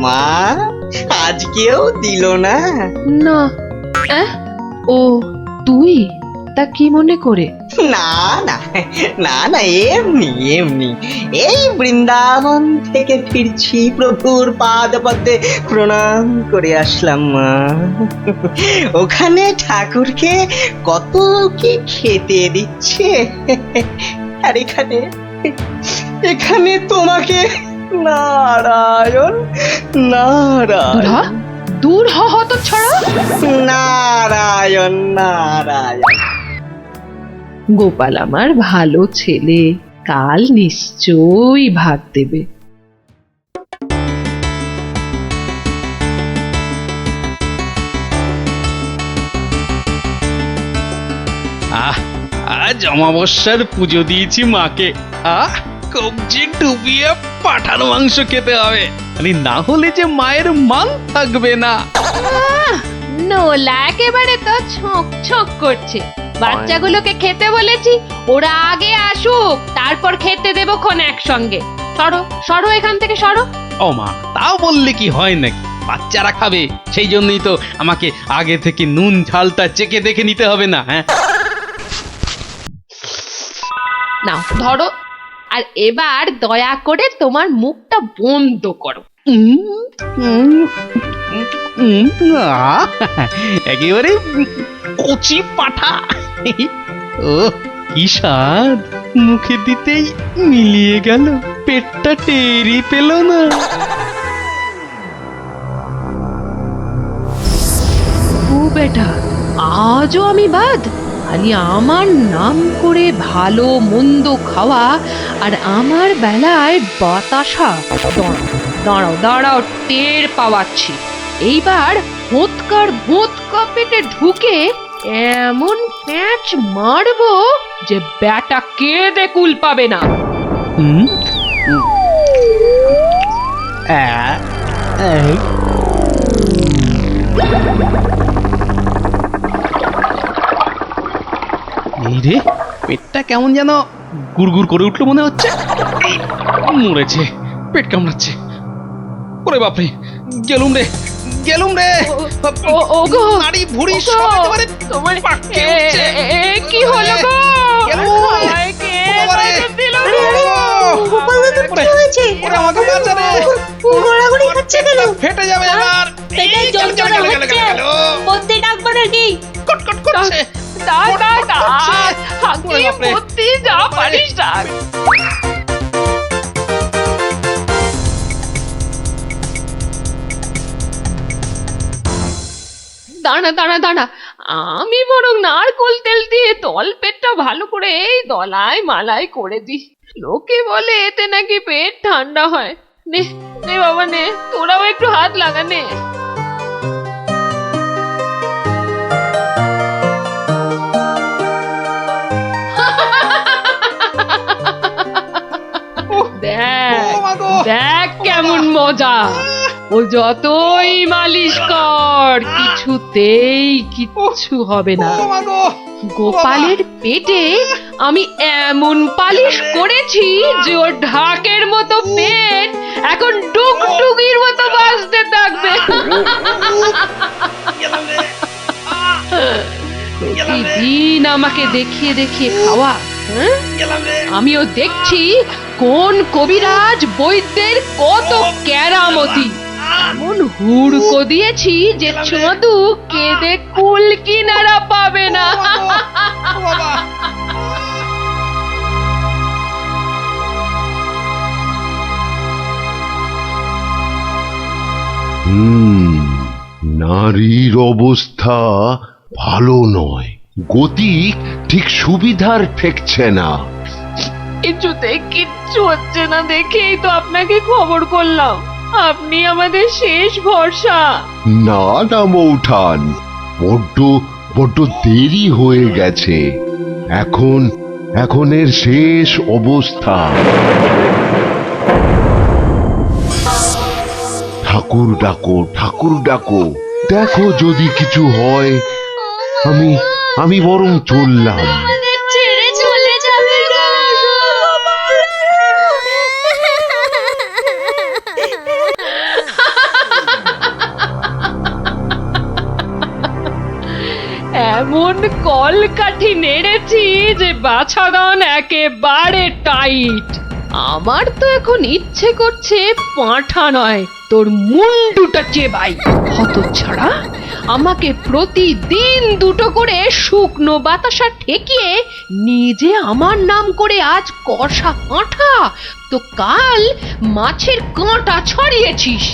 মা, আজকেও দিল না। না। ও তুই? তা কি মনে করে? না না না না, এমনি এমনি। এই বৃন্দাবন থেকে ফিরছি, প্রভুর পাদ পদ্মে প্রণাম করে আসলাম মা। ওখানে ঠাকুরকে কত কি খেতে দিচ্ছে, আর এখানে এখানে তোমাকে নারায়ণ নারায়ণ দূর হ হত ছড়া। নারায়ণ নারায়ণ। গোপাল আমার ভালো ছেলে, কাল নিশ্চয়ই ভাত দেবে। আজ অমাবস্যার পুজো দিয়েছি মাকে। কবজি ডুবিয়ে পাঠার মাংস খেতে হবে, না হলে যে মায়ের মান থাকবে না। নোলা একেবারে তো ছক ছক করছে। বাচ্চাগুলোকে খেতে বলেছি, ওরা আগে আসুক, তারপর খেতে দেবো খন একসঙ্গে। সরো সরো এখান থেকে সরো। ও মা, তাও বললে কি হয় নাকি? বাচ্চারা খাবে, সেই জন্যই তো আমাকে আগে থেকে নুন ঝালটা চেখে দেখে নিতে হবে না? হ্যাঁ, নাও ধরো, আর এবার দয়া করে তোমার মুখটা বন্ধ করো। একেবারে কচি পাঠা। ও কি স্বাদ, মুখে দিতেই মিলিয়ে গেল, পেটটা টেরই পেল না। ও বেটা, আজও আমি বাদ? খালি আমার নাম করে ভালো মন্দ খাওয়া, আর আমার বেলায় বাতাসা। দাঁড়াও দাঁড়াও, টের পাওয়াচ্ছি। এইবার ভোঁতকা পেটে ঢুকে এমন প্যাঁচ মারবো যে ব্যাটা কেঁদে কুল পাবে না। এই রে, পেটটা কেমন যেন গুড়গুড় করে উঠলো মনে হচ্ছে। মরেছে, পেট কামড়াচ্ছে। ওরে বাপরে, গেলুম রে গেলুম রে। ওগো, নাড়ি ভুঁড়ি সব একেবারে তোমার পাককে উঠছে। কি হলো গো? গেলুম। হায়, কে বাবারে, বাঁচা দিল ওরে রে? বাবা। গোপাল দাদুর কি হয়েছে? ওরে আমাকে বাঁচা রে। গড়াগড়ি খাচ্ছে কেন? ফেটে যাবে এবার। পেটে এই, গেল, যন্ত্রণা গেল, গেল, গেল, হচ্ছে। গেল। বদ্যি ডাকবো নাকি? কট কট করছে। ডাক ডাক ডাক, ওরে হাঁকি বাপরে। মুত্তি যা পারিস ডাক। দাঁড়া দাঁড়া দাঁড়া, আমি বরং নারকোল তেল দিয়ে তল পেটটা ভালো করে এই দলাই মালাই করে দিই। লোকে বলে এতে নাকি পেট ঠান্ডা হয়। নে নে বাবা নে, তোরাও একটু হাত লাগা নে। দেখ দেখ কেমন মজা। ও যতই মালিশ কর, কিছুতেই কিচ্ছু হবে না। গোপালের পেটে আমি এমন পালিশ করেছি যে ওর ঢাকের মতো পেট এখন ডুগডুগির মতো বাজতে থাকবে। প্রতিদিন আমাকে দেখিয়ে দেখিয়ে খাওয়া, হ্যাঁ? আমিও দেখছি কোন কবিরাজ বৈদ্যের কত কেরামতি। এমন হুড়কো দিয়েছি যে ছদু কেঁদে কুল কিনারা পাবে না। নারীর অবস্থা ভালো নয়, গতি ঠিক সুবিধার ঠেকছে না। কিছুতেই কিচ্ছু হচ্ছে না দেখেই তো আপনাকে খবর করলাম। আপনি আমাদের শেষ ভরসা। না না মৌঠান, বড্ড বড্ড দেরি হয়ে গেছে। এখন এর শেষ অবস্থা। ঠাকুর ডাকো, ঠাকুর ডাকো, দেখো যদি কিছু হয়। আমি বরং চললাম। আমাদের ছেড়ে চলে যাবে গো। এমন কলকাঠি নেড়েছি যে বাছাধন একেবারে টাইট। আমার তো এখন ইচ্ছে করছে পাঁঠা নয়, তোর মুন্ডুটা চেবাই। হতচ্ছাড়া, আমাকে প্রতিদিন দুটো করে শুকনো বাতাসা ঠেকিয়ে নিজে আমার নাম করে আজ কষা পাঁঠা, তো কাল মাছের কাঁটা ছড়িয়েছিস।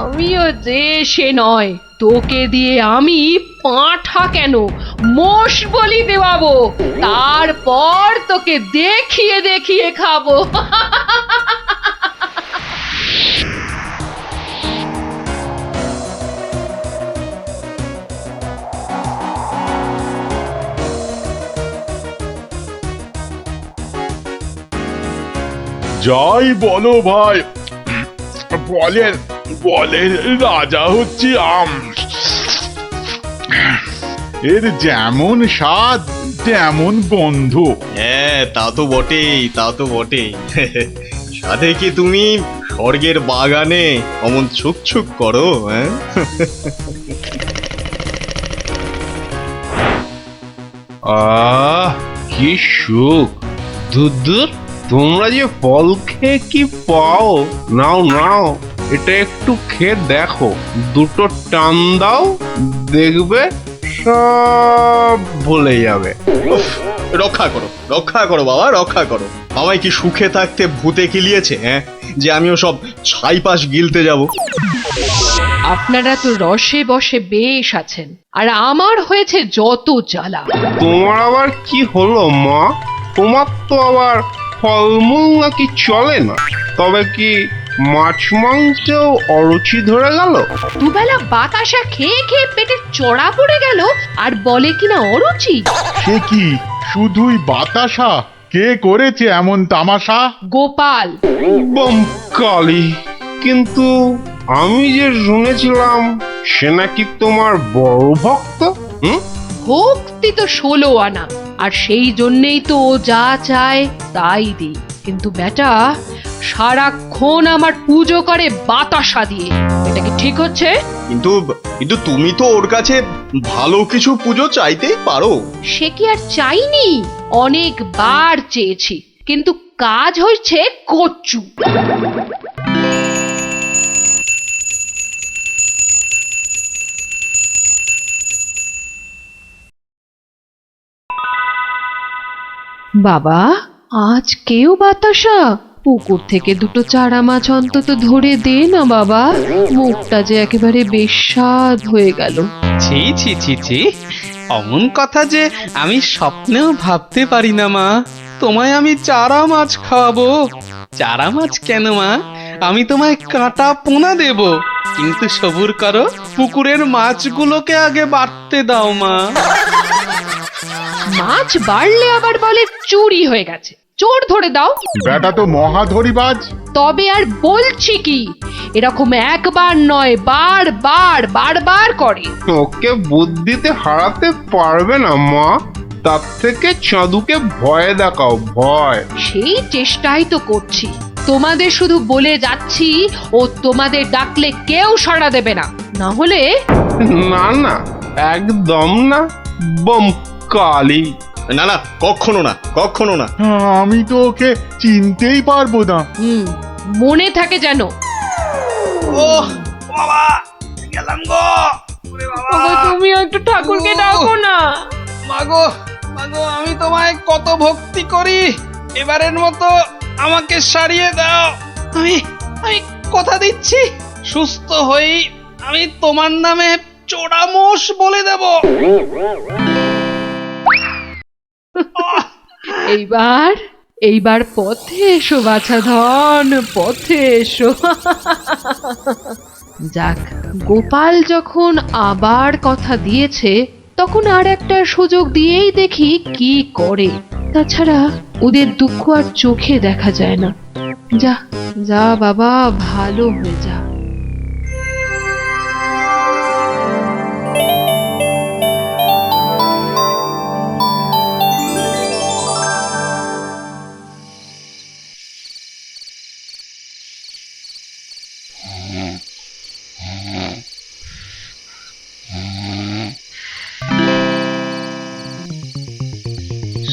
আমিও যে সে নয়, তোকে দিয়ে আমি পাঁঠা কেন মোষ বলি দেওয়াবো, তারপর তোকে দেখিয়ে দেখিয়ে খাবো। যাই বলো ভাই, বলের বলের রাজা হচ্ছে আম। এর যেমন স্বাদ তেমন গন্ধ। হ্যাঁ, তা তো বটেই, তা তো বটেই। সাথে কি তুমি স্বর্গের বাগানে অমন ছুক ছুক করো? হ্যাঁ, কি সুখ! দূর, তোমরা যে ফল খেয়ে কি পাও। নাও নাও, এটা একটু খেয়ে দেখো, দুটো টান দাও, দেখবে সব ভুলে যাবে। রক্ষা করো, রক্ষা করো বাবা, রক্ষা করো। আমায় কি সুখে থাকতে ভূতে কিলিয়েছে? হ্যাঁ, যে আমিও সব ছাইপাশ গিলতে যাব? আপনারা তো রসে বসে বেশ আছেন, আর আমার হয়েছে যত জ্বালা। তোমার আবার কি হলো মা? তোমার তো আবার ফলমূল নাকি চলে না, তবে কি মাছ মাংসেও অরুচি ধরে গেল? দুবেলা বাতাসা খেয়ে খেয়ে পেটে চড়া পড়ে গেল, আর বলে কিনা অরুচি। সে কি শুধুই বাতাসা? কে করেছে এমন তামাশা? গোপাল। কালী, কিন্তু আমি যে শুনেছিলাম সে নাকি তোমার বড় ভক্ত। ভক্তি তো 16 আনা, আর সেই জন্যেই তো ও যা চায় তাই দিই। কিন্তু বেটা সারাক্ষণ আমার পুজো করে বাতাসা দিয়ে, এটা কি ঠিক হচ্ছে? কিন্তু কিন্তু তুমি তো ওর কাছে ভালো কিছু পুজো চাইতেই পারো। সে কি আর চাইনি? অনেকবার চেয়েছি, কিন্তু কাজ হচ্ছে কচ্ছু। বাবা, আজ কেউ বাতাসা? পুকুর থেকে দুটো চারা মাছ অন্তত ধরে দে না বাবা, মুখটা যে একেবারে বেস্বাদ হয়ে গেল। ছি ছি ছি ছি, অমন কথা যে আমি স্বপ্নেও ভাবতে পারি না মা। তোমায় আমি চারা মাছ খাওয়াবো। চারা মাছ কেন মা, আমি তোমায় কাঁটা পোনা দেব, কিন্তু সবুর করো, পুকুরের মাছগুলোকে আগে বাড়তে দাও মা। মাছ বাড়লে আবার বলে চুরি হয়ে গেছে, চোর ধরে দাও। বেটা তো মহাধরিবাজ। তবে আর বলছি কি, এরকম একবার নয়, বারবার করে। ওকে বুদ্ধিতে হারাতে পারবে না মা, তার থেকে চাঁদুকে ভয় দেখাও, ভয়। সেই চেষ্টাই তো করছি। তোমাদের শুধু বলে যাচ্ছি, ও তোমাদের ডাকলে কেউ সাড়া দেবে না, না হলে। না না, একদম না। কালী, না না, কখনো না, কখনো না। আমি তো ওকে চিনতেই পারবো না। মনে থাকে যেন। ও বাবা, গেলাম গো। তুমি একটু ঠাকুরকে ডাকো না। মাগো মাগো, আমি তোমায় কত ভক্তি করি, এবারের মতো আমাকে সারিয়ে দাও। আমি আমি কথা দিচ্ছি, সুস্থ হই আমি তোমার নামে চোরামোষ বলে দেব। এইবার পথে এসো বাছা ধন, পথে এসো। যাক, গোপাল যখন আবার কথা দিয়েছে, তখন আর একটা সুযোগ দিয়েই দেখি কি করে। তাছাড়া ওদের দুঃখ আর চোখে দেখা যায় না। যা যা বাবা, ভালো হয়ে যা।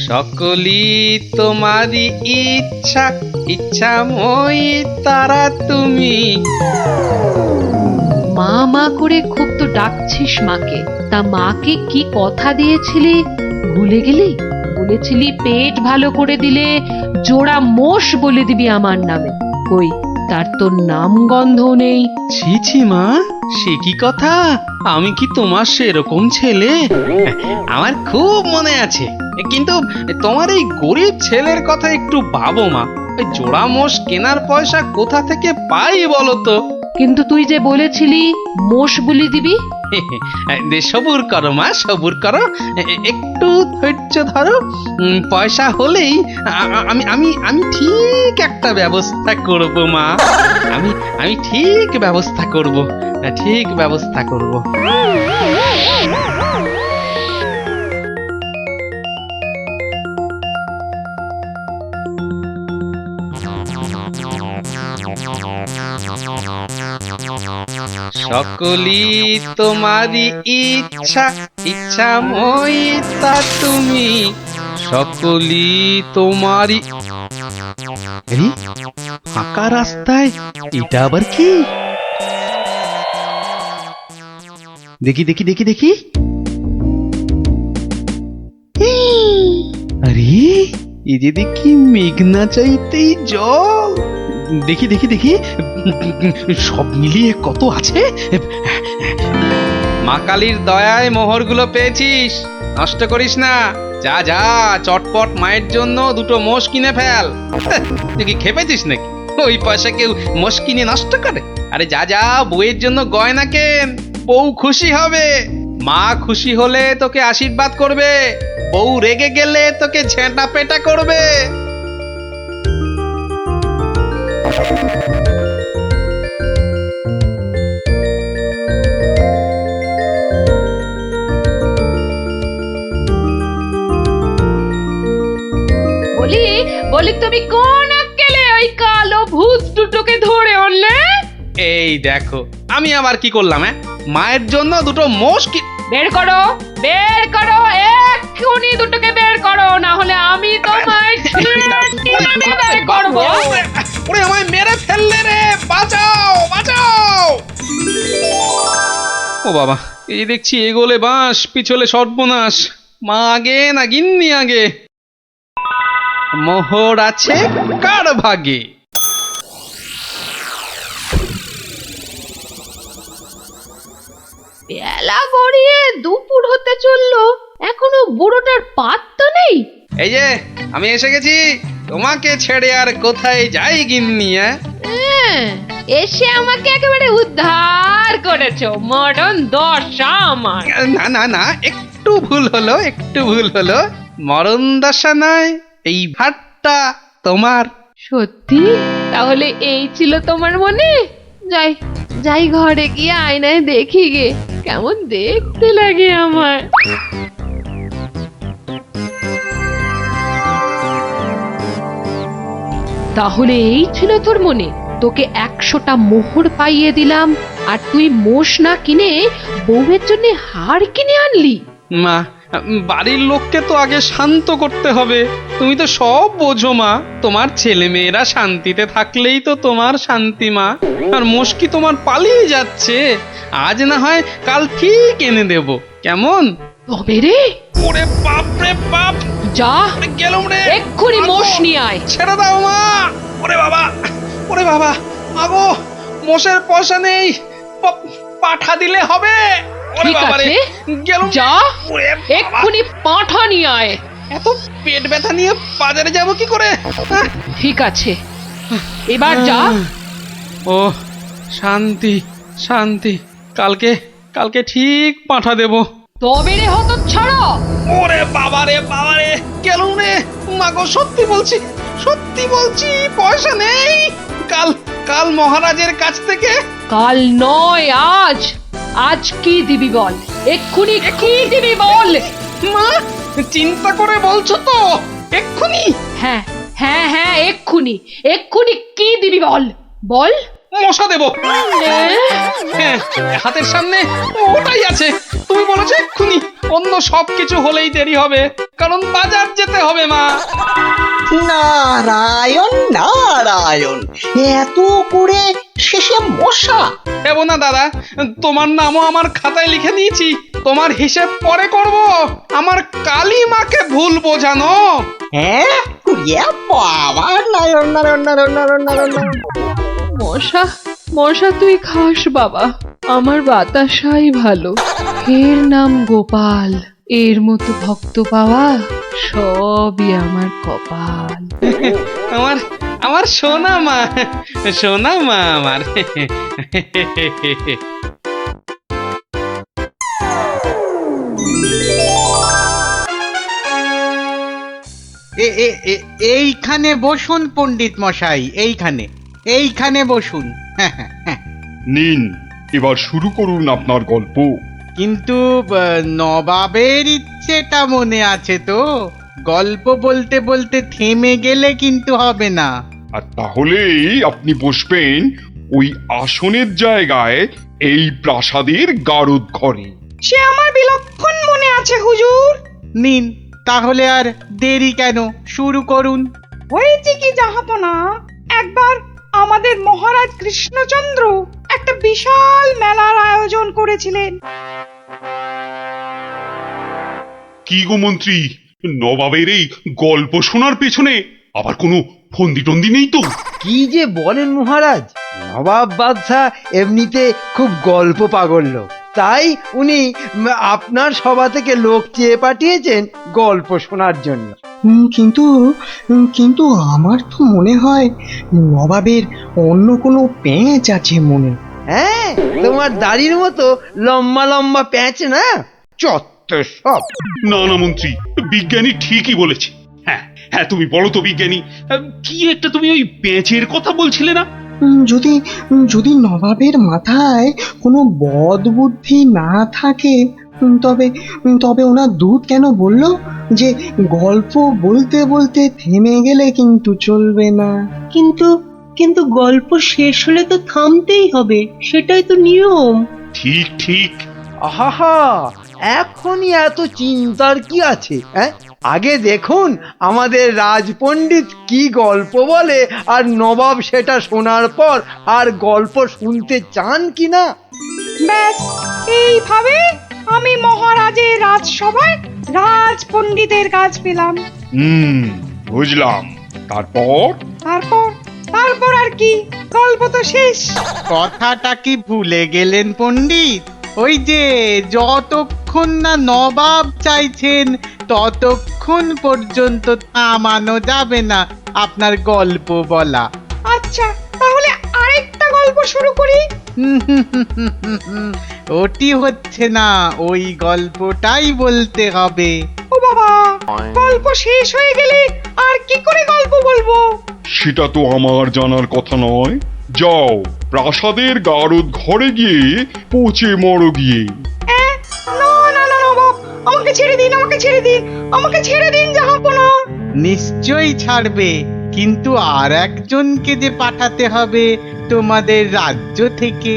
সকলি তোমারই ইচ্ছা, ইচ্ছাময়ী তারা তুমি। মা মা করে খুব তো ডাকছিস মাকে, তা মাকে কি কথা দিয়েছিলি ভুলে গেলি? বলেছিলি পেট ভালো করে দিলে জোড়া মোষ বলে দিবি আমার নামে। কই, তার তো নাম গন্ধ নেই। ছি ছি মা, সে কি কথা? আমি কি তোমার সেরকম ছেলে? আমার খুব মনে আছে, কিন্তু তোমার এই গরিব ছেলের কথা একটু ভাবো মা। ওই জোড়া মোষ কেনার পয়সা কোথা থেকে পাই বলো তো? কিন্তু তুই যে বলেছিলি মোষ বলি দিবি। সবুর করো মা, সবুর করো, একটু ধৈর্য ধরো। পয়সা হলেই আমি আমি আমি ঠিক একটা ব্যবস্থা করব মা। আমি ঠিক ব্যবস্থা করব, ঠিক ব্যবস্থা করব। সকলি তোমারই ইচ্ছা, ইচ্ছাময়ী তা তুমি। সকলি তোমারই। আরে, ফাঁকা রাস্তায় এটা আবার কি? দেখি দেখি দেখি দেখি। আরে, এই যে দেখি মেঘনা চাইতেই জল। দেখি দেখি দেখি, সব মিলিয়ে কত আছে। মা কালীর দয়ায় মোহরগুলো পেয়েছিস, নষ্ট করিস না। যা যা, চটপট মায়ের জন্য দুটো মোষ কিনে ফেল। তুই কি খেপেছিস নাকি? ওই পয়সা কেউ মোষ কিনে নষ্ট করে? আরে যা যা, বউয়ের জন্য গয়না কেন, বউ খুশি হবে। মা খুশি হলে তোকে আশীর্বাদ করবে, বউ রেগে গেলে তোকে ঝেঁটা পেটা করবে। বলি বলি তুমি কোন আক্কেলে ওই কালো ভূত দুটোকে ধরে আনলে? এই দেখো, আমি আবার কি করলাম? মায়ের জন্য দুটো মোষ কি। বের করো, বের করো, এক্ষুনি দুটোকে বের করো, না হলে আমি তোমায় ছিঁড়ে বের করবো। ওরে, আমায় মেরে ফেললে রে! বাঁচাও, বাঁচাও! ও বাবা, এই দেখছি এগোলে বাঁশ, পিছলে সর্বনাশ। মা আগে না গিন্নি আগে? মোহর আছে কার ভাগে? বেলা গড়িয়ে দুপুর হতে চললো, এখনো বুড়োটার পাত্তা নেই। এই যে আমি এসে গেছি, তোমাকে ছেড়ে আর কোথায় যাই গিন্নি? এসে আমাকে একেবারে উদ্ধার করেছো, মরণ দশা আমার। না না না, একটু ভুল হলো, একটু ভুল হলো। মরণ দশা নয়, এই ভাতটা তোমার। সত্যি? তাহলে এই ছিল তোমার মনে? যাই যাই, ঘরে গিয়ে আয়নায় দেখি গে, কেমন দেখতে লাগে আমার। তাহলে এই ছিল তোর মনে? তোকে 100টা মোহর পাইয়ে দিলাম, আর তুই মোষ না কিনে বউয়ের জন্য হার কিনে আনলি? মা, বাড়ির লোককে তো আগে শান্ত করতে হবে। তুমি তো সব বোঝো মা। তোমার ছেলে মেয়েরা শান্তিতে থাকলেই তো তোমার শান্তি মা। আর মুশকি তোমার পালিয়ে যাচ্ছে, আজ না হয় কাল ঠিক এনে দেব, কেমন? তবে রে, ওরে বাপ রে বাপ, যা গেলুম রে! এক্ষুনি মোষ নিয়ে আয়। ছেড়ে দাও মা! ওরে বাবা, ওরে বাবা, আগো মোষের পয়সা নেই, পাঠা দিলে হবে। ওরে ঠিক বাবা রে, আছে, গেলুম। যা ওরে বাবা, এক্ষুনি পাঁঠা নিয়ে আয়। এত পেট ব্যথা নিয়ে বাজারে যাব কি করে? ঠিক আছে, এবার যা। ও শান্তি, শান্তি। কালকে কালকে ঠিক পাঠা দেব। তবে রে হতচ্ছাড়া! ওরে বাবা রে বাবা রে, গেলুম রে! মাগো, সত্যি বলছি, সত্যি বলছি, পয়সা নেই। কাল কাল মহারাজের কাছ থেকে। কাল নয়, আজ। আজ কি দিবি বল, এক্ষুনি কি দিবি বল। মা, চিন্তা করে বলছো তো? এক্ষুনি? হ্যাঁ হ্যাঁ হ্যাঁ, এক্ষুনি এক্ষুনি কি দিবি বল, বল। মশা দেবো। হ্যাঁ, হাতের সামনে ওটাই আছে। তুমি বলেছো এক্ষুনি অন্য সবকিছু হলেই দেরি হবে, কারণ বাজার যেতে হবে মা। নারায়ণ নারায়ণ, এত করে শেষে মশা। দেবো না দাদা, তোমার নামও আমার খাতায় লিখে দিয়েছি। তোমার হিসেব পরে করব, আমার কালী মাকে ভুল বোঝানো। হ্যাঁ, ইয়ে বাবা, নারায়ণ নারায়ণ নারায়ণ নারায়ণ নারায়ণ। মশা মশা তুই খাস বাবা, আমার বাতাসাই ভালো। এর নাম গোপাল, এর মতো ভক্ত পাওয়া সবই আমার কপাল। আমার আমার সোনা মা, সোনা মা আমার। এইখানে বসুন পণ্ডিত মশাই, এইখানে এইখানে বসুন। নিন, এবার শুরু করুন আপনার গল্প। কিন্তু নবাবের ইচ্ছেটা মনে আছে তো? গল্প বলতে বলতে থেমে গেলে কিন্তু হবে না। আর তাহলেই আপনি বসবেন ওই আসনের জায়গায়, এই প্রাসাদের গারদ ঘরে। সে আমার বিলক্ষণ মনে আছে হুজুর। নিন, তাহলে আর দেরি কেন, শুরু করুন। হয়েছে কি জাহাপনা, একবার আমাদের মহারাজ কৃষ্ণচন্দ্র একটা বিশাল মেলার আয়োজন করেছিলেন। কি গো মন্ত্রী, নবাবের এই গল্প শোনার পেছনে আবার কোনো ফন্দি টন্দি নেই তো? কি যে বলেন মহারাজ, নবাব বাদশাহ এমনিতে খুব গল্প পাগল লোক, তাই উনি আপনার সভা থেকে লোক চেয়ে পাঠিয়েছেন গল্প শোনার জন্য। কিন্তু কিন্তু আমার তো মনে হয় নবাবের অন্য কোনো পেঁচ আছে মনে। হ্যাঁ, তোমার দাড়ির মতো লম্বা লম্বা প্যাঁচ না, চত্ব সব। না না মন্ত্রী, বিজ্ঞানী ঠিকই বলেছে। হ্যাঁ হ্যাঁ, তুমি বলো তো বিজ্ঞানী, কি একটা তুমি ওই পেঁচের কথা বলছিলে না? যদি যদি নবাবের মাথায় কোনো বদ বুদ্ধি না থাকে, তবে তবে ওনার দূত কেন বললো যে গল্প বলতে বলতে থেমে গেলে কিন্তু চলবে না? কিন্তু কিন্তু গল্প শেষ হলে তো থামতেই হবে, সেটাই তো নিয়ম। ঠিক ঠিক। আহা, এখনই এত চিন্তার কি আছে? হ্যাঁ, আগে দেখুন আমাদের রাজপণ্ডিত কি গল্প বলে, আর নবাব সেটা শোনার পর আর গল্প শুনতে চান কিনা। ব্যাস, এইভাবে আমি মহারাজের রাজসভায় রাজ পণ্ডিতের কাজ পেলাম। বুঝলাম। তারপর? তারপর তারপর আর কি, গল্প তো শেষ। কথাটা কি ভুলে গেলেন পণ্ডিত? ওই যে যতক্ষণ না নবাব চাইছেন ততক্ষণ পর্যন্ত থামানো যাবে না আপনার গল্প বলা। আচ্ছা, তাহলে আরেকটা গল্প শুরু করি। ওটি হচ্ছে না, ওই গল্পটাই বলতে হবে। ও বাবা, গল্প শেষ হয়ে গেলে আর কি করে গল্প বলবো? সেটা তো আমার জানার কথা নয়। যাও, প্রাসাদের গারদ ঘরে গিয়ে পচে মরো গিয়ে। না না না নবাব, আমাকে ছেড়ে দিন, আমাকে ছেড়ে দিন, আমাকে ছেড়ে দিন জাহাপনা। নিশ্চয়ই ছাড়বে, কিন্তু আর একজনকে যে পাঠাতে হবে তোমাদের রাজ্য থেকে।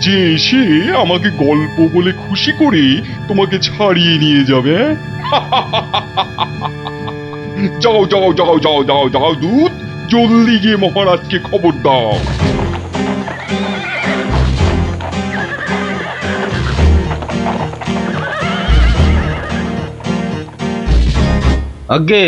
যে এসে আমাকে গল্প বলে খুশি করে তোমাকে ছাড়িয়ে নিয়ে যাবে। যাও যাও যাও যাও যাও যাও দূত, জলদি গিয়ে মহারাজকে খবর দাও। আগে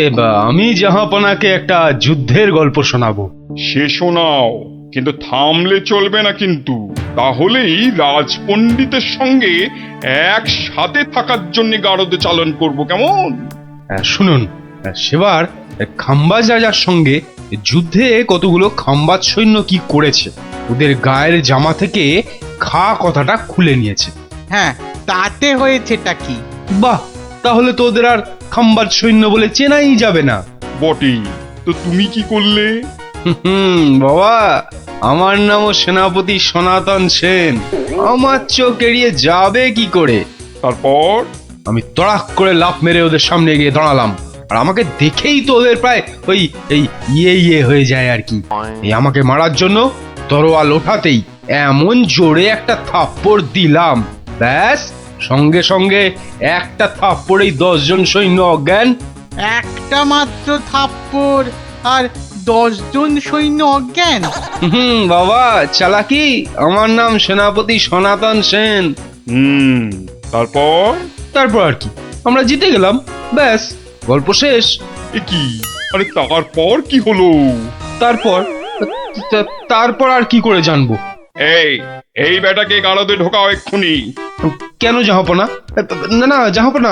আমি জাহাপনাকে একটা যুদ্ধের গল্প শোনাবো। সে শোনাও, কিন্তু থামলে চলবে না কিন্তু, তাহলেই রাজপণ্ডিতের সঙ্গে একসাথে থাকার জন্য গারদ চালন করব, কেমন? শুনুন, সেবার খাম্বাজ রাজার সঙ্গে যুদ্ধে কতগুলো খাম্বাজ সৈন্য কি করেছে, ওদের গায়ের জামা থেকে খা কথাটা খুলে নিয়েছে। হ্যাঁ, তাতে হয়েছেটা কি? বাহ, তাহলে তো ওদের আর খাম্বাজ সৈন্য বলে চেনাই যাবে না। বটেই তো, তুমি কি করলে? বাবা, আমার নামও সেনাপতি সনাতন সেন, আমার চোখ এড়িয়ে যাবে কি করে? তারপর? আমি তড়াক করে লাফ মেরে ওদের সামনে গিয়ে দাঁড়ালাম, আর আমাকে দেখেই তো ওদের প্রায় ওই এই ইয়ে হয়ে যায় আর কি। এই আমাকে মারার জন্য তরোয়াল ওঠাতেই এমন জোরে একটা থাপ্পড় দিলাম, ব্যাস সঙ্গে সঙ্গে একটা থাপ্পড়েই 10 জন সৈন্য অজ্ঞান। একটা মাত্র থাপ্পড় আর 10 জন সৈন্য অজ্ঞান? বাবা চালাকি, আমার নাম সেনাপতি সনাতন সেন। তারপর? তারপর আর কি, আমরা জিতে গেলাম, ব্যাস গল্প শেষ। এ কি? আরে তারপর কি হলো? তারপর আর কি করে জানবো? এই এই বেটাকে গাড়দে ঢোকাও এক্ষুনি। কেন জাহাপনা? না না জাহাপনা,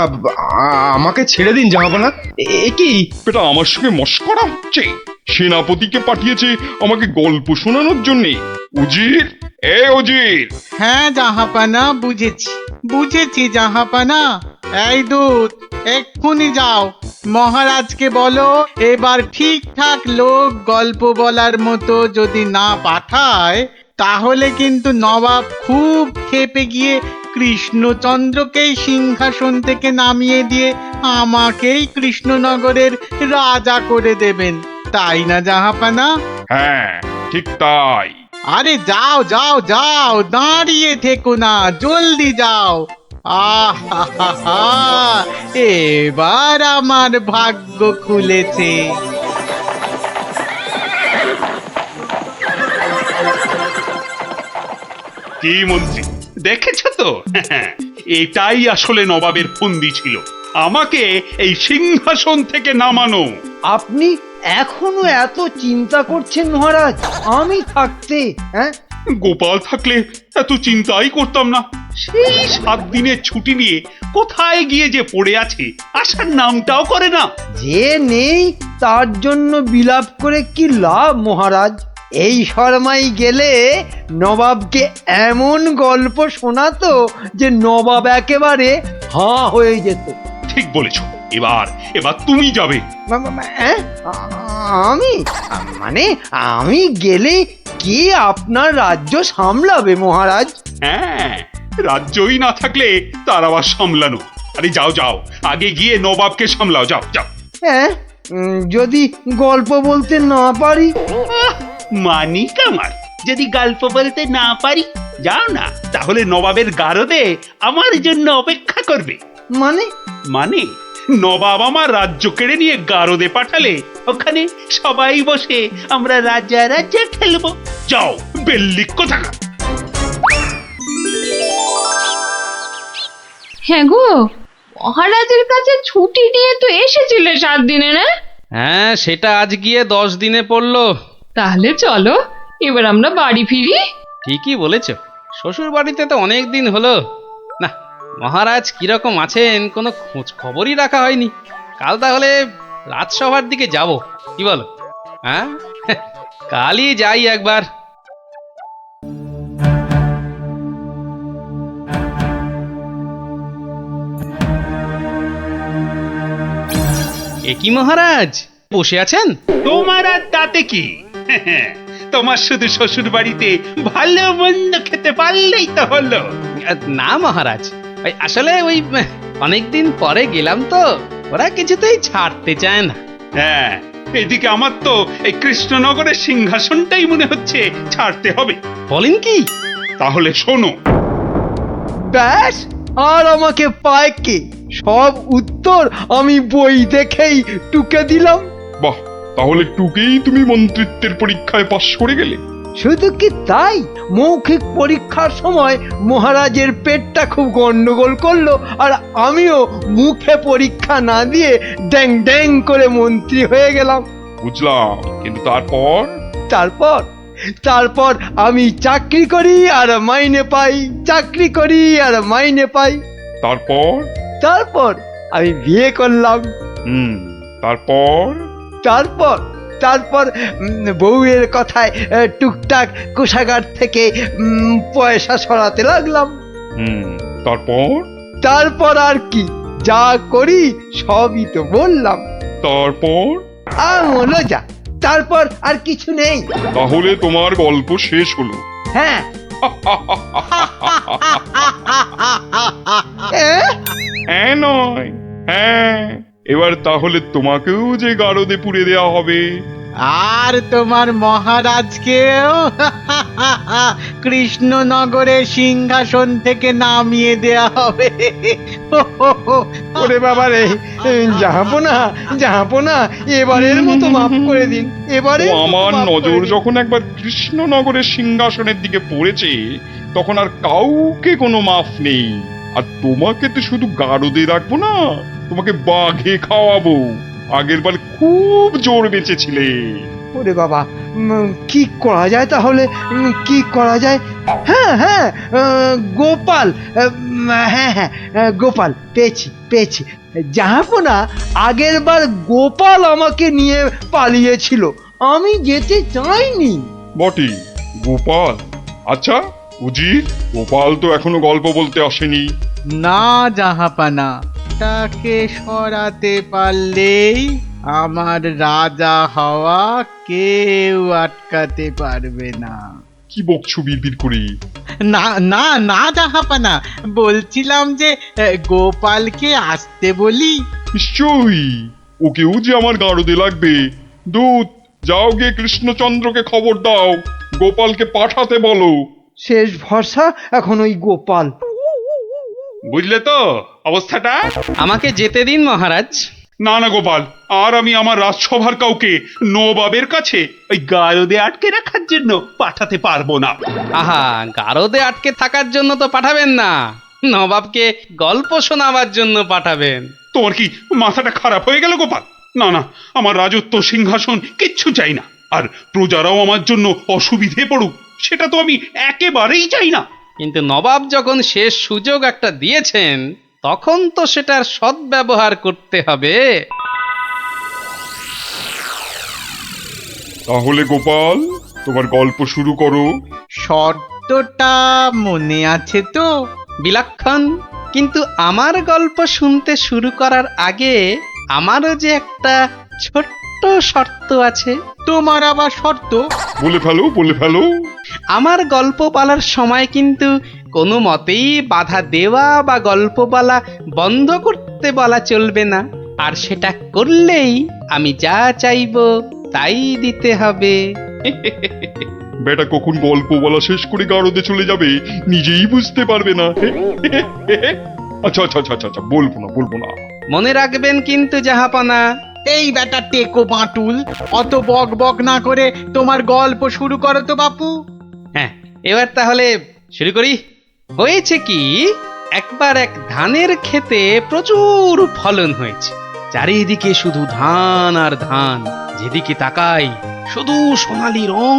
আমাকে ছেড়ে দিন জাহাপনা। এ কি? বেটা আমার সঙ্গে মস্করা হচ্ছে? সেনাপতিকে পাঠিয়েছে আমাকে গল্প শোনানোর জন্যে। উজির, এ উজির! হ্যাঁ জাহাপানা, বুঝেছি জাহাপানা। এই দূত, এক্ষুনি যাও, মহারাজকে বলো এবার ঠিকঠাক লোক গল্প বলার মতো যদি না পাঠায় তাহলে কিন্তু নবাব খুব ক্ষেপে গিয়ে কৃষ্ণচন্দ্রকেই সিংহাসন থেকে নামিয়ে দিয়ে আমাকেই কৃষ্ণনগরের রাজা করে দেবেন, তাই না জাহাপানা? হ্যাঁ ঠিক তাই। আরে যাও যাও যাও, দাঁড়িয়ে থেকো না, জলদি যাও। আহা, এবার আমার ভাগ্য খুলেছে। কি মন্ত্রী, দেখেছো তো? এটাই আসলে নবাবের ফন্দি ছিল, আমাকে এই সিংহাসন থেকে নামানো। আপনি এখনো এত চিন্তা করছেন মহারাজ আমি থাকতে? হ্যাঁ, গোপাল থাকলে এত চিন্তাই করতাম না। সেই 7 দিনের ছুটি নিয়ে কোথায় গিয়ে যে পড়ে আছে, আসার নামটাও করে না। যে নেই তার জন্য বিলাপ করে কি লাভ মহারাজ? এই শর্মাই গেলে নবাবকে এমন গল্প শোনাতো যে নবাব একেবারে হাঁ হয়ে যেত। ঠিক বলেছ, এবার তুমি যাবে। হ্যাঁ, আমি মানে আমি গেলে কে আপনার রাজ্য সামলাবে মহারাজ? হ্যাঁ, রাজ্যই না থাকলে তার আবার সামলানো। আরে যাও যাও, আগে গিয়ে নবাবকে সামলাও, যাও যাও। হ্যাঁ, যদি গল্প বলতে না পারি? মানিক আমার, যদি গল্প বলতে না পারি, যাও না, তাহলে নবাবের গারদে আমার জন্য অপেক্ষা করবে। মানে নবাব আমার রাজ্য কেড়ে নিয়ে গারদে পাঠালে ওখানে সবাই বসে আমরা রাজা রাজা খেলবো। যাও বেল্লিক কোথাকার। হ্যাঁ গো, মহারাজের কাছে ছুটি নিয়ে তো এসেছিলে 7 দিনে, না? হ্যাঁ, সেটা আজ গিয়ে 10 দিনে পড়লো। তাহলে চলো এবার আমরা বাড়ি ফিরি। ঠিকই বলেছ, শ্বশুর বাড়িতে তো অনেক দিন হলো না। মহারাজ কিরকম আছেন কোনো খোঁজ খবরই রাখা হয়নি। কাল তাহলে রাজসভার দিকে যাব, কি বলো? হ্যাঁ, কালই যাই একবার। এ কি মহারাজ, বসে আছেন? তোমার আর তাতে কি? তোমার শুধু শ্বশুর বাড়িতে ভালো মন্দ খেতে পারলেই তো হলো। না মহারাজ, আসলে ওই অনেকদিন পরে গেলাম তো, ওরা কিছুতেই ছাড়তে চায় না। হ্যাঁ, এদিকে আমার তো এই কৃষ্ণনগরের সিংহাসনটাই মনে হচ্ছে ছাড়তে হবে। বলেন কি? তাহলে শোনো। ব্যাস, আর আমাকে পায় কে? সব উত্তর আমি বই দেখেই টুকে দিলাম। বাহ, তাহলে টুকেই তুমি মন্ত্রিত্বের পরীক্ষায় পাশ করে গেলে। শুধু কি তাই, মৌখিক পরীক্ষার সময় মহারাজের পেটটা খুব গন্ডগোল করলো, আর আমিও মুখে পরীক্ষা না দিয়ে ড্যাং ড্যাং করে মন্ত্রী হয়ে গেলাম। বুঝলাম, কিন্তু তারপর আমি চাকরি করি আর মাইনে পাই, চাকরি করি আর মাইনে পাই। তারপর আমি বিয়ে করলাম। তারপর বউয়ের কথায় টুকটাক কোষাগার থেকে পয়সা সরাতে লাগলাম। তারপর আর কি, যা করি সবই তো বললাম। আমলো যা, তারপর আর কিছু নেই। তাহলে তোমার গল্প শেষ হলো? হ্যাঁ। হ্যাঁ নয়, হ্যাঁ। এবার তাহলে তোমাকেও যে গারদে পুড়ে দেওয়া হবে। আর তোমার মহারাজকেও কৃষ্ণনগরের সিংহাসন থেকে নামিয়ে দেয়া হবে। ওরে বাবা রে, জাহাপনা এবারের মতো মাফ করে দিন, এবারে ও আমার নজর যখন একবার কৃষ্ণনগরের সিংহাসনের দিকে পড়েছে তখন আর কাউকে কোনো মাফ নেই। আর তোমাকে তো শুধু গারদে রাখবো না, তোমাকে বাঘে খাওয়াবো। আগের বার খুব জোর বেঁচেছিলে। ওরে বাবা, কি করা যায় তাহলে, কি করা যায়? হ্যাঁ, গোপাল, হ্যাঁ, গোপাল, পেয়েছি। জাহাপনা আগের বার গোপাল আমাকে নিয়ে পালিয়েছিল, আমি যেতে চাইনি। বটে, গোপাল। আচ্ছা উজির, গোপাল তো এখনো গল্প বলতে আসেনি। না জাহাপানা, তাকে সরাতে পারলেই আমার রাজা হওয়া কেউ আটকাতে পারবে না। কি বকছো বিড়বিড় করে? না জাহাপানা, বলছিলাম যে গোপালকে আসতে বলি। নিশ্চয়ই, ওকেও যে আমার গারদে লাগবে। দূত, যাও গিয়ে কৃষ্ণচন্দ্রকে খবর দাও, গোপালকে পাঠাতে বলো। শেষ ভরসা এখন ওই গোপাল। বুঝলে তো অবস্থাটা? আমাকে যেতে দিন মহারাজ। না না গোপাল, আর আমি আমার রাজসভার কাউকে নবাবের কাছে ওই গারদে আটকে রাখার জন্য পাঠাতে পারবো না। আহা, গারদে আটকে থাকার জন্য তো পাঠাবেন না, নবাবকে গল্প শোনাবার জন্য পাঠাবেন। তোমার কি মাথাটা খারাপ হয়ে গেল গোপাল? না না, আমার রাজত্ব সিংহাসন কিচ্ছু চাই না। আর প্রজারাও আমার জন্য অসুবিধে পড়ুক, সেটা তো আমি একেবারেই চাই না। কিন্তু নবাব যখন শেষ সুযোগ একটা দিয়েছেন, তখন তো সেটার সদ্ব্যবহার করতে হবে। তাহলে গোপাল, তোমার গল্প শুরু করো। শর্তটা মনে আছে তো? বিলক্ষণ। কিন্তু আমার গল্প শুনতে শুরু করার আগে আমারও যে একটা ছোট্ট শর্ত আছে। তোমার আবার শর্ত? বলে ফেলো। আমার গল্প বলার সময় কিন্তু কোনো মতেই বাধা দেওয়া বা গল্প বলা বন্ধ করতে বলা চলবে না। আর সেটা করলেই আমি যা চাইবো তাই দিতে হবে। বেটা কখন গল্প বলা শেষ করে গারদে চলে যাবে নিজেই বুঝতে পারবে না। আচ্ছা, বলবো না। মনে রাখবেন কিন্তু জাহাপনা। এই বেটা টেকো বাঁটুল, অত বক না করে তোমার গল্প শুরু করো তো বাপু। হ্যাঁ, এবার তাহলে শুরু করি। হয়েছে কি, একবার এক ধানের ক্ষেতে প্রচুর ফলন হয়েছে। চারিদিকে শুধু ধান আর ধান, যেদিকে তাকাই শুধু সোনালী রং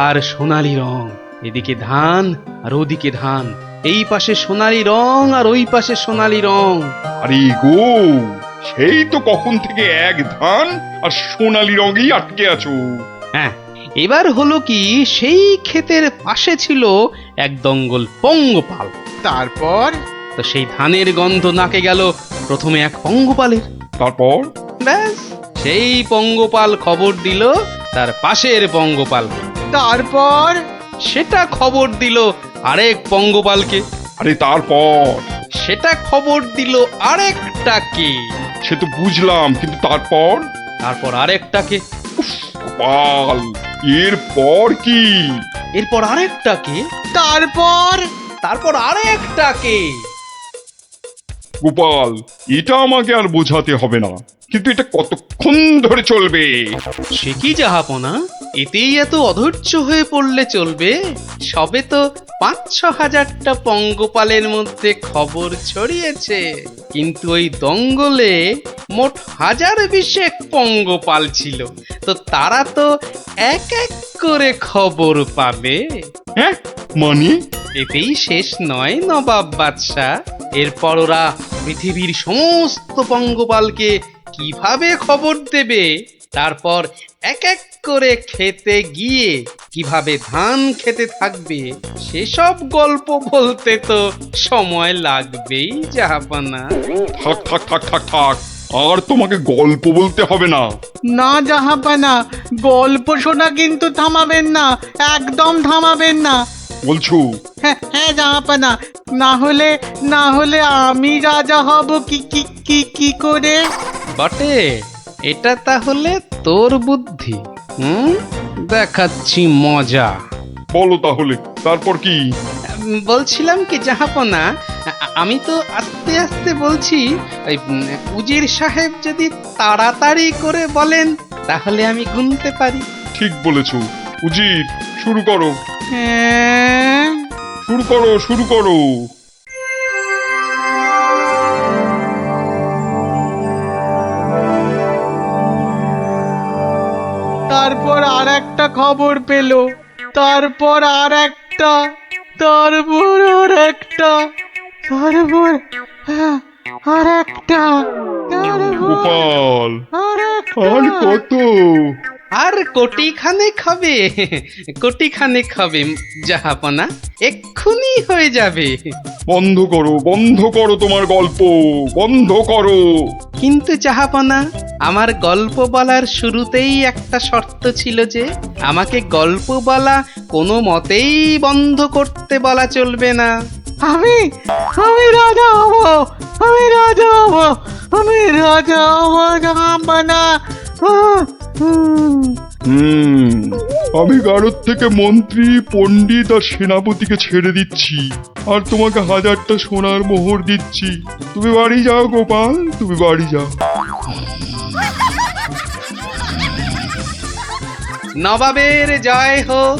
আর সোনালী রং। এদিকে ধান আর ওদিকে ধান, এই পাশে সোনালী রং আর ওই পাশে সোনালী রং। আরে গো, সেই তো কখন থেকে এক ধান আর সোনালী রঙেই আটকে আছো। হ্যাঁ, এবার হলো কি, সেই ক্ষেতের পাশে ছিল এক দঙ্গল পঙ্গপাল। তারপর? তো সেই ধানের গন্ধ নাকে গেল প্রথমে এক পঙ্গপালের। তারপর? ব্যাস, সেই পঙ্গপাল খবর দিল তার পাশের পঙ্গপালকে। তারপর? সেটা খবর দিল আরেক পঙ্গপালকে। আরে তারপর? সেটা খবর দিল আরেকটাকে। সে তো বুঝলাম, কিন্তু তারপর? তারপর আরেকটাকে। গোপাল, এরপর কি? এরপর আরেকটাকে। তারপর আরেকটাকে। গোপাল, এটা আমাকে আর বোঝাতে হবে না, কিন্তু এটা কতক্ষণ ধরে চলবে? সে কি জাহাপনা, এতেই এত অধৈর্য হয়ে পড়লে চলবে? সবে তো ৫-৬ হাজারটা পঙ্গপালের মধ্যে খবর ছড়িয়েছে, কিন্তু ওই দঙ্গলে মোট ১০২০ পঙ্গপাল ছিল। তো তারা তো এক এক করে খবর পাবে। হ্যাঁ, মানে? এতেই শেষ নয় নবাব বাদশাহ। এরপর ওরা পৃথিবীর সমস্ত পঙ্গপালকে কিভাবে খবর দেবে, তারপর এক এক করে খেতে গিয়ে কিভাবে ধান খেতে থাকবে, সেসব গল্প বলতে তো সময় লাগবেই জাহাপনা। থাক, আর তোমাকে গল্প বলতে হবে না। না জাহাপানা, গল্প শোনা কিন্তু থামাবেন না, একদম থামাবেন না। বলছো? হ্যাঁ জাহাপানা, না হলে আমি রাজা হব কি করে? বটে, এটা তাহলে তোর বুদ্ধি। দেখাচ্ছি মজা। বলো তাহলে, তারপর কি? বলছিলাম কি জাহাপনা, আমি তো আস্তে আস্তে বলছি, ওই উজির সাহেব যদি তাড়াতাড়ি করে বলেন তাহলে আমি গুনতে পারি। ঠিক বলেছো। উজির, শুরু করো, হ্যাঁ, শুরু করো, শুরু করো। তারপর আর একটা খবর পেল, তারপর আর একটা, তারপর আর একটা, তারপর আর একটা, গোপাল, আর আর কত? আর কোটি খানেক হবে, কোটি খানেক হবে জাহাপনা, এক্ষুনি হয়ে যাবে। বন্ধ করো, বন্ধ করো তোমার গল্প, বন্ধ করো। কিন্তু জাহাপনা, আমার গল্প বলার শুরুতেই একটা শর্ত ছিল যে আমাকে গল্প বলা কোনো মতেই বন্ধ করতে বলা চলবে না। আমি আমি রাজা হব, আমি রাজা হব, আমি রাজা হব জাহাপনা। আমি গারদ থেকে মন্ত্রী, পণ্ডিত আর সেনাপতিকে ছেড়ে দিচ্ছি, আর তোমাকে 1000টা সোনার মোহর দিচ্ছি। তুমি বাড়ি যাও গোপাল, তুমি বাড়ি যাও। নবাবের জয় হোক,